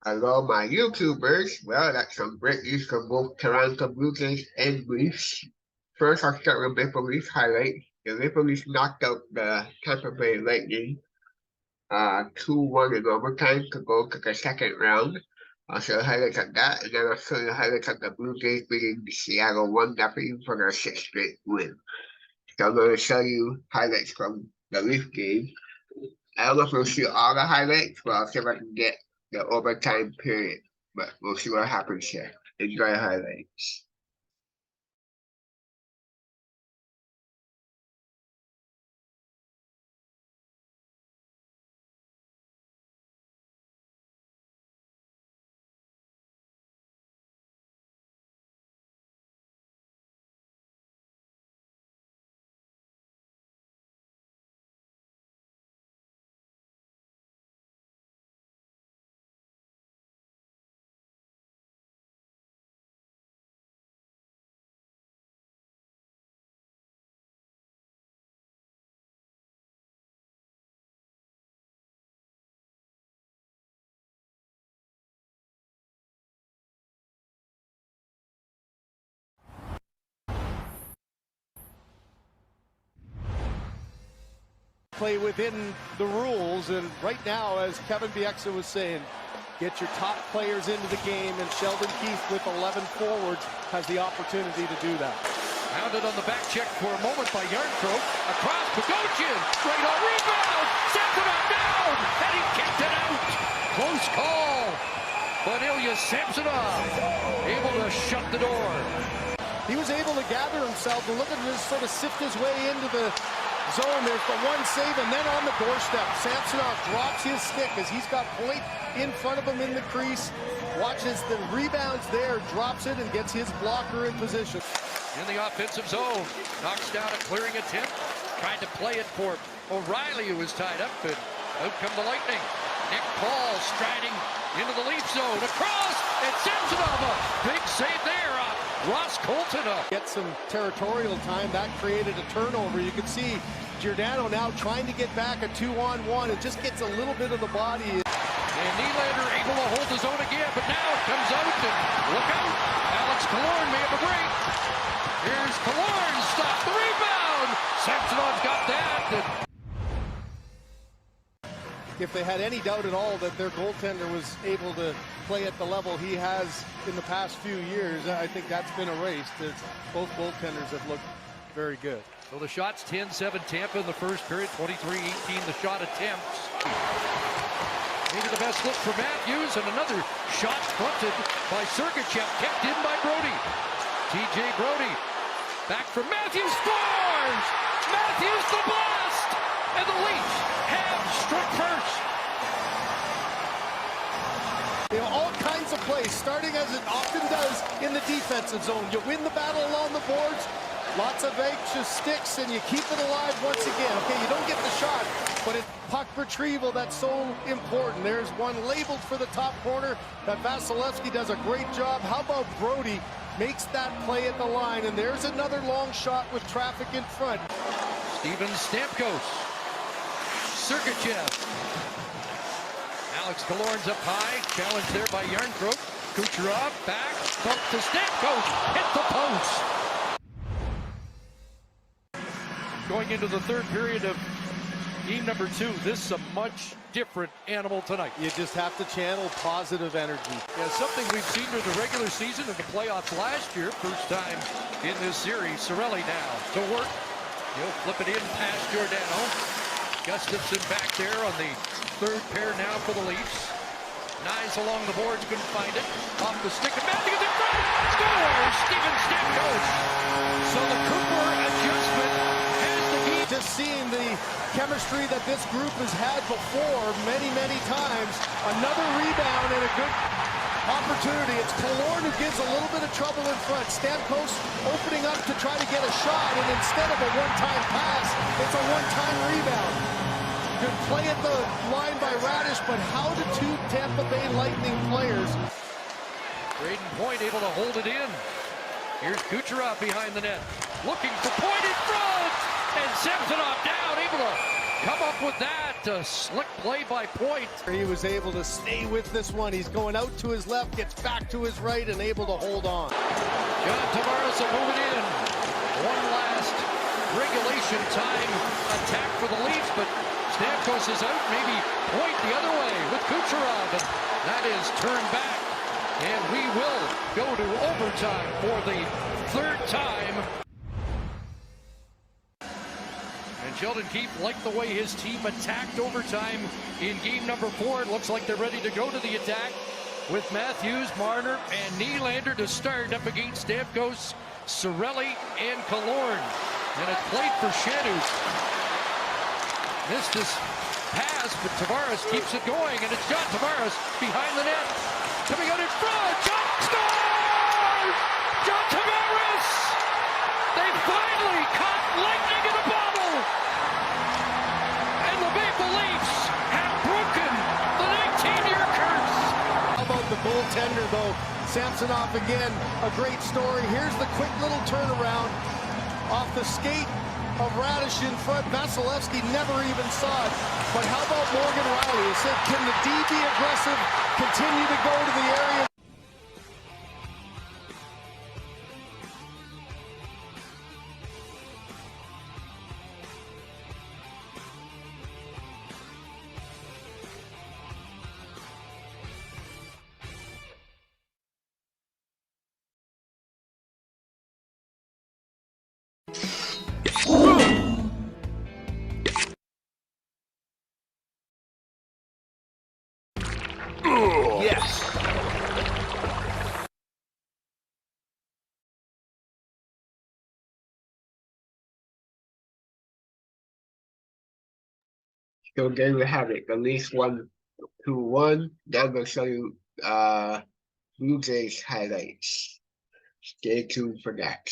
Hello, my YouTubers. Well, that's some great news from both Toronto Blue Jays and Leafs. First, I'll start with Maple Leafs highlights. The Maple Leafs knocked out the Tampa Bay Lightning 2-1 in overtime to go to the second round. I'll show the highlights of that, and then I'll show you the highlights of the Blue Jays beating Seattle 1-0 for their sixth straight win. So I'm going to show you highlights from the Leaf game. I don't know if we'll see all the highlights, but I'll see if I can get the overtime period. But we'll see what happens here. Enjoy the highlights. Play within the rules, and right now, as Kevin Bieksa was saying, get your top players into the game, and Sheldon Keefe with 11 forwards has the opportunity to do that. Pounded on the back check for a moment by Yarncroke. Across Bogosian. Straight on rebound. Samsonov down. And he kicked it out. Close call. But Ilya Samsonov able to shut the door. He was able to gather himself and look at him, sort of sift his way into the zone. There's the one save, and then on the doorstep, Samsonov drops his stick as he's got point in front of him in the crease. Watches the rebounds there, drops it, and gets his blocker in position. In the offensive zone, knocks down a clearing attempt, tried to play it for O'Reilly, who was tied up, and out come the Lightning. Nick Paul striding into the Leaf zone, across, and Samsonov, a big save there. Ross Colton get some territorial time. That created a turnover. You can see Giordano now trying to get back a 2-on-1. It just gets a little bit of the body. And Nylander able to hold his own again, but now it comes out, and look out. Alex Killorn may have a break. Here's Killorn, stop the rebound. Samsonov's got that. If they had any doubt at all that their goaltender was able to play at the level he has in the past few years, I think that's been erased. Both goaltenders have looked very good. So the shots 10-7 Tampa in the first period, 23-18 the shot attempts. Maybe the best look for Matthews, and another shot fronted by Sergachev, kept in by Brody. TJ Brody, back from Matthews, scores! Matthews the blast! And the Leafs have struck first. You know, all kinds of plays, starting as it often does in the defensive zone. You win the battle along the boards, lots of anxious sticks, and you keep it alive once again. Okay, you don't get the shot, but it's puck retrieval that's so important. There's one labeled for the top corner that Vasilevsky does a great job. How about Brody makes that play at the line, and there's another long shot with traffic in front. Steven Stamkos, Sergachev. Alex Killorn's up high, challenged there by Yarncroke. Kucherov back, bump to Stamkos, hit the post. Going into the third period of game number 2, this is a much different animal tonight. You just have to channel positive energy. Yeah, something we've seen during the regular season and the playoffs last year. First time in this series. Cirelli now to work. He'll flip it in past Giordano. Gustafsson back there on the third pair now for the Leafs. Knies along the boards, couldn't find it. Off the stick of Matthews in front. Scores! Steven Stamkos. So the Cooper adjustment has the key. Just seeing the chemistry that this group has had before many, many times. Another rebound and a good opportunity. It's Killorn who gives a little bit of trouble in front. Stamkos opening up to try to get a shot, and instead of a one-time pass, it's a one-time rebound. Good play at the line by Radish, but how do two Tampa Bay Lightning players? Braden Point able to hold it in. Here's Kucherov behind the net. Looking for Point in front! And Samsonov down, able to come up with that. A slick play by Point. He was able to stay with this one. He's going out to his left, gets back to his right, and able to hold on. John Tavares will move it in. One last regulation time attack for the Leafs, but Stamkos is out. Maybe Point the other way with Kucherov, and that is turned back. And we will go to overtime for the third time. And Sheldon Keefe liked the way his team attacked overtime in game number 4. It looks like they're ready to go to the attack with Matthews, Marner, and Nylander to start up against Stamkos, Cirelli, and Killorn. And it's played for Shanu. Missed his pass, but Tavares keeps it going, and it's John Tavares behind the net. Coming out in front, John scores! John Tavares! They finally caught lightning in a bottle! And the Maple Leafs have broken the 19-year curse! How about the goaltender, though? Samsonov again, a great story. Here's the quick little turnaround off the skate of Radish in front. Vasilevsky never even saw it. But how about Morgan Riley? He said, can the D be aggressive, continue to go to the area? Yes. So there you have it. The Leafs won 2-1. Now I'm going to show you Blue Jays highlights. Stay tuned for that.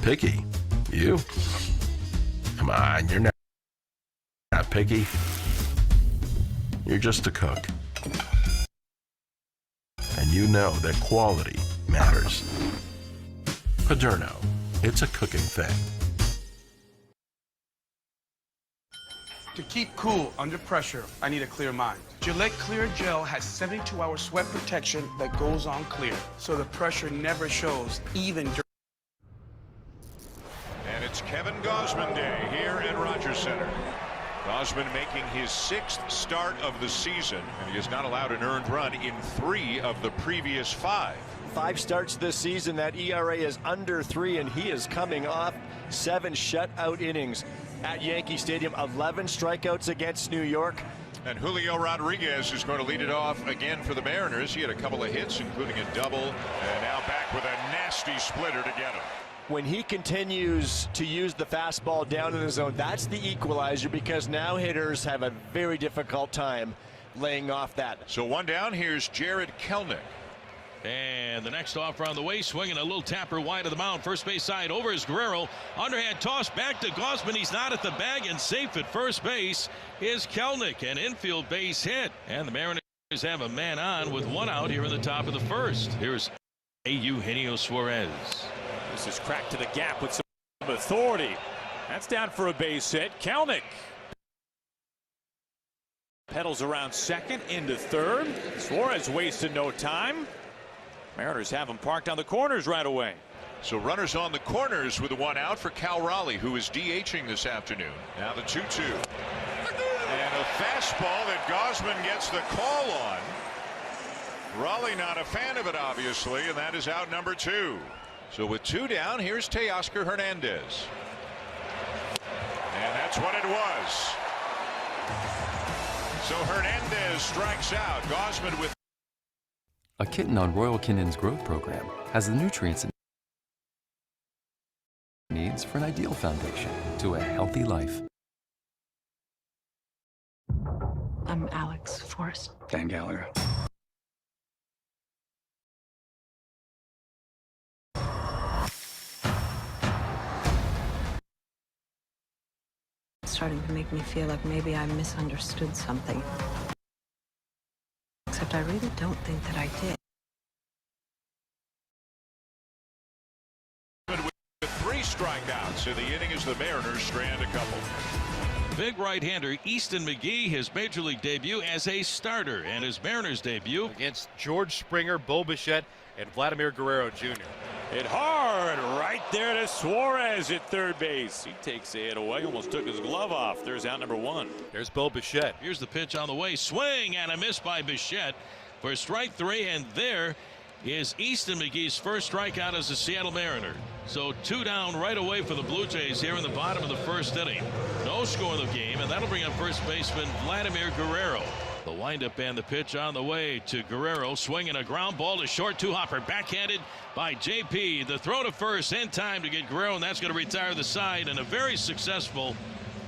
Picky? You? Come on, you're not picky. You're just a cook. And you know that quality matters. Paderno, it's a cooking thing. To keep cool under pressure, I need a clear mind. Gillette Clear Gel has 72-hour sweat protection that goes on clear, so the pressure never shows, even during. And it's Kevin Gausman Day here at Rogers Center. Gausman making his 6th start of the season, and he has not allowed an earned run in 3 of the previous 5. 5 starts this season. That ERA is under 3, and he is coming off 7 shutout innings at Yankee Stadium. 11 strikeouts against New York. And Julio Rodriguez is going to lead it off again for the Mariners. He had a couple of hits, including a double, and now back with a nasty splitter to get him. When he continues to use the fastball down in the zone, that's the equalizer, because now hitters have a very difficult time laying off that. So 1 down, here's Jared Kelenic. And the next offer on the way, swinging a little tapper wide of the mound. First base side over is Guerrero. Underhand toss back to Gausman. He's not at the bag, and safe at first base is Kelenic. An infield base hit. And the Mariners have a man on with 1 out here in the top of the first. Here's Eugenio Suarez. This is cracked to the gap with some authority. That's down for a base hit. Kelenic pedals around second into third. Suarez wasted no time. Mariners have him parked on the corners right away. So runners on the corners with a 1 out for Cal Raleigh, who is DHing this afternoon. Now the 2-2. And a fastball that Gausman gets the call on. Raleigh not a fan of it, obviously, and that is out number 2. So with 2 down, here's Teoscar Hernandez. And that's what it was. So Hernandez strikes out. Gausman with A kitten on Royal Canin's growth program has the nutrients it needs for an ideal foundation to a healthy life. I'm Alex Forrest. Dan Gallagher. It's starting to make me feel like maybe I misunderstood something. Except I really don't think that I did. With 3 strikeouts in the inning as the Mariners strand a couple. Big right-hander Easton McGee, his major league debut as a starter, and his Mariners debut against George Springer, Bo Bichette, and Vladimir Guerrero Jr. Hit hard right there to Suarez at third base. He takes the hit away, almost took his glove off. There's out number 1. There's Bo Bichette. Here's the pitch on the way. Swing and a miss by Bichette for strike 3, and there is Easton McGee's first strikeout as a Seattle Mariner. So 2 down right away for the Blue Jays here in the bottom of the first inning. No score in the game, and that'll bring up first baseman Vladimir Guerrero. The windup and the pitch on the way to Guerrero. Swinging a ground ball to short, 2-hopper backhanded by JP. The throw to first in time to get Guerrero, and that's going to retire the side. And a very successful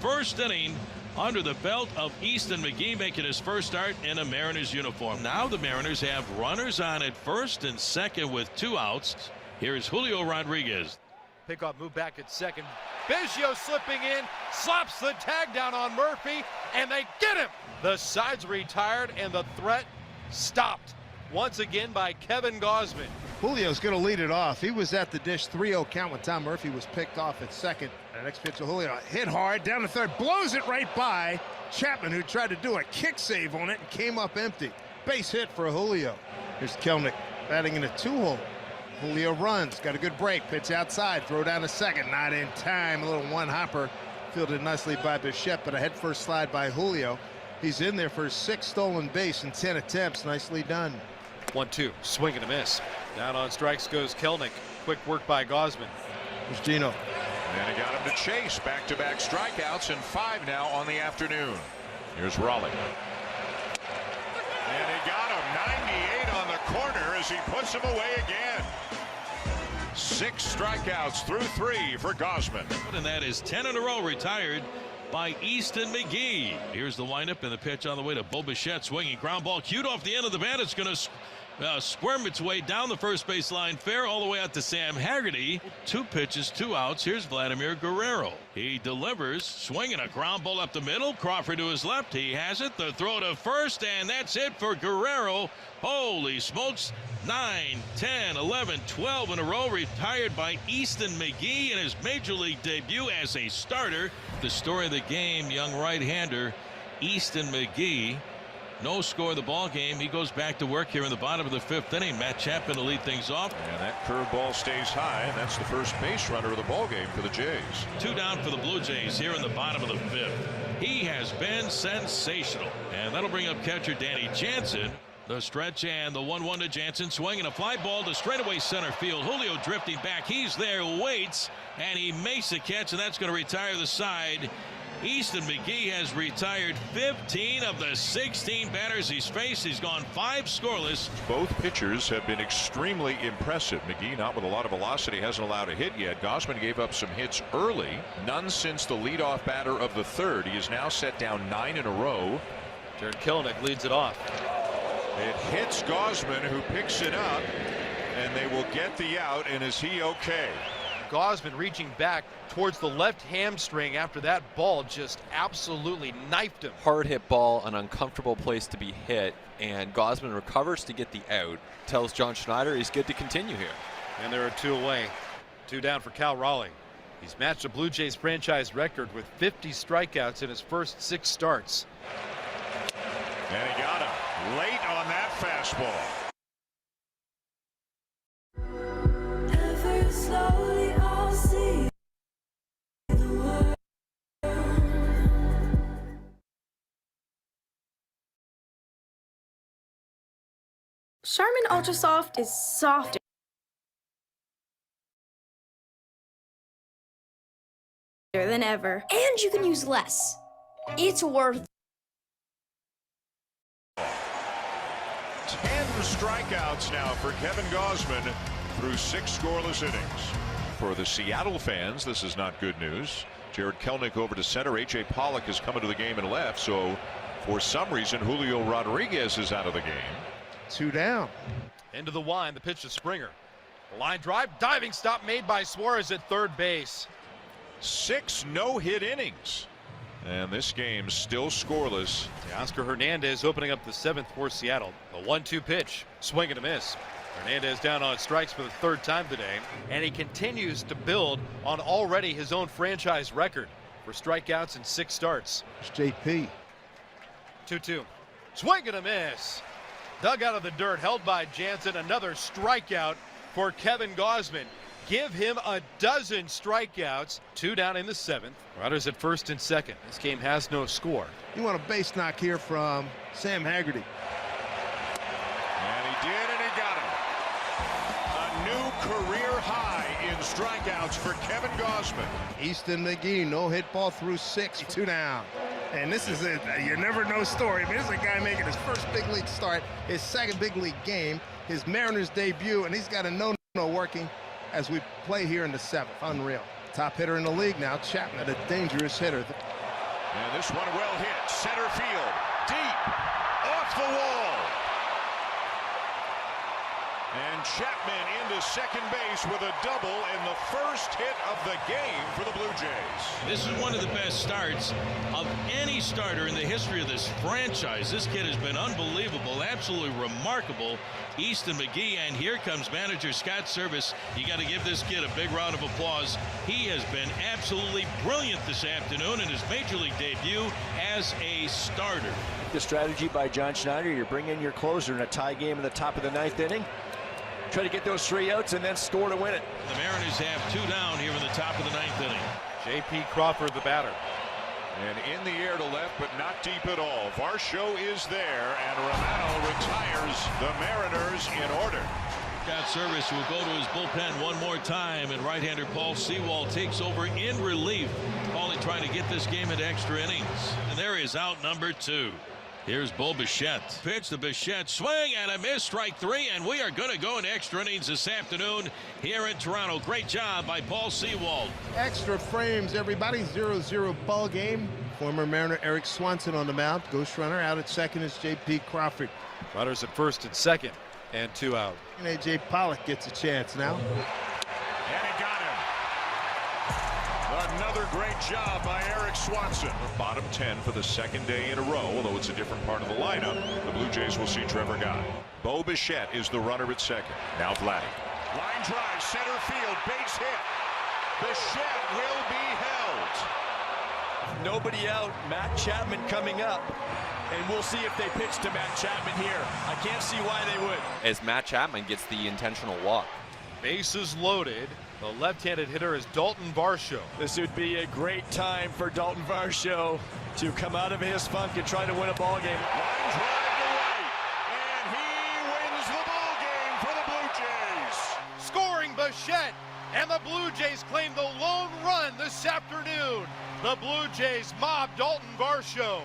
first inning under the belt of Easton McGee, making his first start in a Mariners uniform. Now the Mariners have runners on at first and second with 2 outs. Here's Julio Rodriguez. Pickoff move back at second. Biggio slipping in, slaps the tag down on Murphy, and they get him. The side's retired, and the threat stopped once again by Kevin Gausman. Julio's going to lead it off. He was at the dish 3-0 count when Tom Murphy was picked off at second. And the next pitch to Julio, hit hard down to third, blows it right by Chapman, who tried to do a kick save on it and came up empty. Base hit for Julio. Here's Kelenic batting in a 2-hole. Julio runs, got a good break, pitch outside, throw down to second, not in time. A little 1-hopper fielded nicely by Bichette, but a head-first slide by Julio. He's in there for his 6th stolen base in 10 attempts. Nicely done. 1-2, swing and a miss. Down on strikes goes Kelenic. Quick work by Gausman. Here's Gino. And he got him to chase. Back-to-back strikeouts and 5 now on the afternoon. Here's Raleigh. And he got him 98 on the corner as he puts him away again. 6 strikeouts through 3 for Gausman. And that is 10 in a row retired by Easton McGee. Here's the windup and the pitch on the way to Bo Bichette. Swinging ground ball cued off the end of the bat. It's going to squirm its way down the first base line, fair all the way out to Sam Haggerty. 2 pitches, 2 outs. Here's Vladimir Guerrero. He delivers, swinging a ground ball up the middle. Crawford to his left. He has it. The throw to first, and that's it for Guerrero. Holy smokes. 9, 10, 11, 12 in a row retired by Easton McGee in his major league debut as a starter. The story of the game, young right-hander Easton McGee. No score in the ball game. He goes back to work here in the bottom of the 5th inning. Matt Chapman to lead things off. And that curveball stays high, and that's the first base runner of the ball game for the Jays. 2 down for the Blue Jays here in the bottom of the 5th. He has been sensational, and that'll bring up catcher Danny Jansen. The stretch and the 1-1 to Jansen, swinging a fly ball to straightaway center field. Julio drifting back. He's there, waits, and he makes the catch, and that's going to retire the side. Easton McGee has retired 15 of the 16 batters he's faced. He's gone 5 scoreless. Both pitchers have been extremely impressive. McGee not with a lot of velocity, hasn't allowed a hit yet. Gausman gave up some hits early. None since the leadoff batter of the 3rd. He is now set down 9 in a row. Jared Kelenic leads it off. It hits Gausman, who picks it up, and they will get the out. And is he okay? Gausman reaching back towards the left hamstring after that ball just absolutely knifed him. Hard hit ball, an uncomfortable place to be hit, and Gausman recovers to get the out. Tells John Schneider he's good to continue here. And there are 2 away. 2 down for Cal Raleigh. He's matched the Blue Jays franchise record with 50 strikeouts in his first 6 starts. And he got him late on that fastball. Ever slowly I'll see the world. Charmin Ultra Soft is softer than ever, and you can use less. It's worth 10 strikeouts now for Kevin Gausman through 6 scoreless innings. For the Seattle fans, this is not good news. Jared Kelenic over to center. A.J. Pollock has come into the game and left, so for some reason Julio Rodriguez is out of the game. 2 down. Into the wind, the pitch to Springer. Line drive, diving stop made by Suarez at third base. 6 no-hit innings. And this game still scoreless. Oscar Hernandez opening up the 7th for Seattle. The 1-2 pitch, swing and a miss. Hernandez down on strikes for the 3rd time today, and he continues to build on already his own franchise record for strikeouts in 6 starts. It's JP. 2-2. Swing and a miss. Dug out of the dirt, held by Jansen. Another strikeout for Kevin Gausman. Give him a dozen strikeouts. 2 down in the 7th. Runners at first and second. This game has no score. You want a base knock here from Sam Haggerty. And he did, and he got him. A new career high in strikeouts for Kevin Gausman. Easton McGee, no hit ball through 6, 2 down. And this is a you never know story. I mean, this is a guy making his first big league start, his 2nd big league game, his Mariners debut, and he's got a no-no working as we play here in the 7th. Unreal. Top hitter in the league now, Chapman, a dangerous hitter. And this one well hit, center field, deep, off the wall. And Chapman into second base with a double in the first hit of the game for the Blue Jays. This is one of the best starts of any starter in the history of this franchise. This kid has been unbelievable, absolutely remarkable. Easton McGee, and here comes manager Scott Service. You got to give this kid a big round of applause. He has been absolutely brilliant this afternoon in his major league debut as a starter. The strategy by John Schneider, you bring in your closer in a tie game in the top of the 9th inning. Try to get those 3 outs and then score to win it. The Mariners have 2 down here in the top of the 9th inning. J.P. Crawford, the batter. And in the air to left, but not deep at all. Varsho is there, and Romano retires the Mariners in order. Scott Service will go to his bullpen one more time, and right-hander Paul Sewald takes over in relief. Paulie trying to get this game into extra innings. And there is out number 2. Here's Bo Bichette. Pitch to Bichette, swing and a miss, strike 3, and we are going to go into extra innings this afternoon here in Toronto. Great job by Paul Sewald. Extra frames, everybody. 0-0 ball game. Former Mariner Eric Swanson on the mound. Ghost runner out at second is J.P. Crawford. Runners at first and second, and 2 out. And A.J. Pollock gets a chance now. And he got him. Another great job by Eric Swanson. Bottom 10 for the 2nd day in a row, although it's a different part of the lineup. The Blue Jays will see Trevor Guy. Bo Bichette is the runner at second. Now Vladdy. Line drive, center field, base hit. Bichette will be held. Nobody out. Matt Chapman coming up. And we'll see if they pitch to Matt Chapman here. I can't see why they would. As Matt Chapman gets the intentional walk. Bases loaded. The left-handed hitter is Dalton Varsho. This would be a great time for Dalton Varsho to come out of his funk and try to win a ball game. Line drive to right, and he wins the ball game for the Blue Jays. Scoring Bichette, and the Blue Jays claim the lone run this afternoon. The Blue Jays mob Dalton Varsho.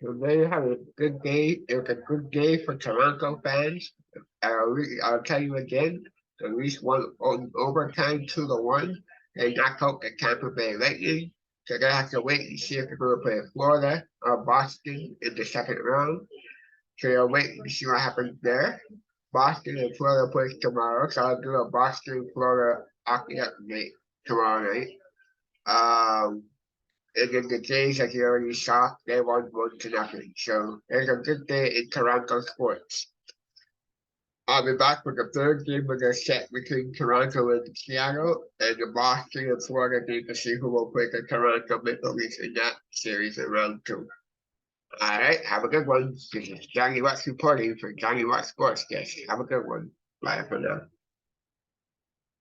So there you have a good day. It was a good day for Toronto fans. I'll tell you again, at least one on overtime 2-1. They knocked out the Tampa Bay Lightning. So they're gonna have to wait and see if they're gonna play Florida or Boston in the 2nd round. So they'll wait and see what happens there. Boston and Florida plays tomorrow, so I'll do a Boston Florida hockey update tomorrow night. And then the Jays, as you already saw, they won 1-0. So there's a good day in Toronto sports. I'll be back with the 3rd game of the set between Toronto and Seattle, and the Boston and Florida game to see who will play the Toronto Maple Leafs in that series in round 2. All right, have a good one. This is Jonnywatts reporting for Jonnywatts Sports Desk. Have a good one. Bye for now.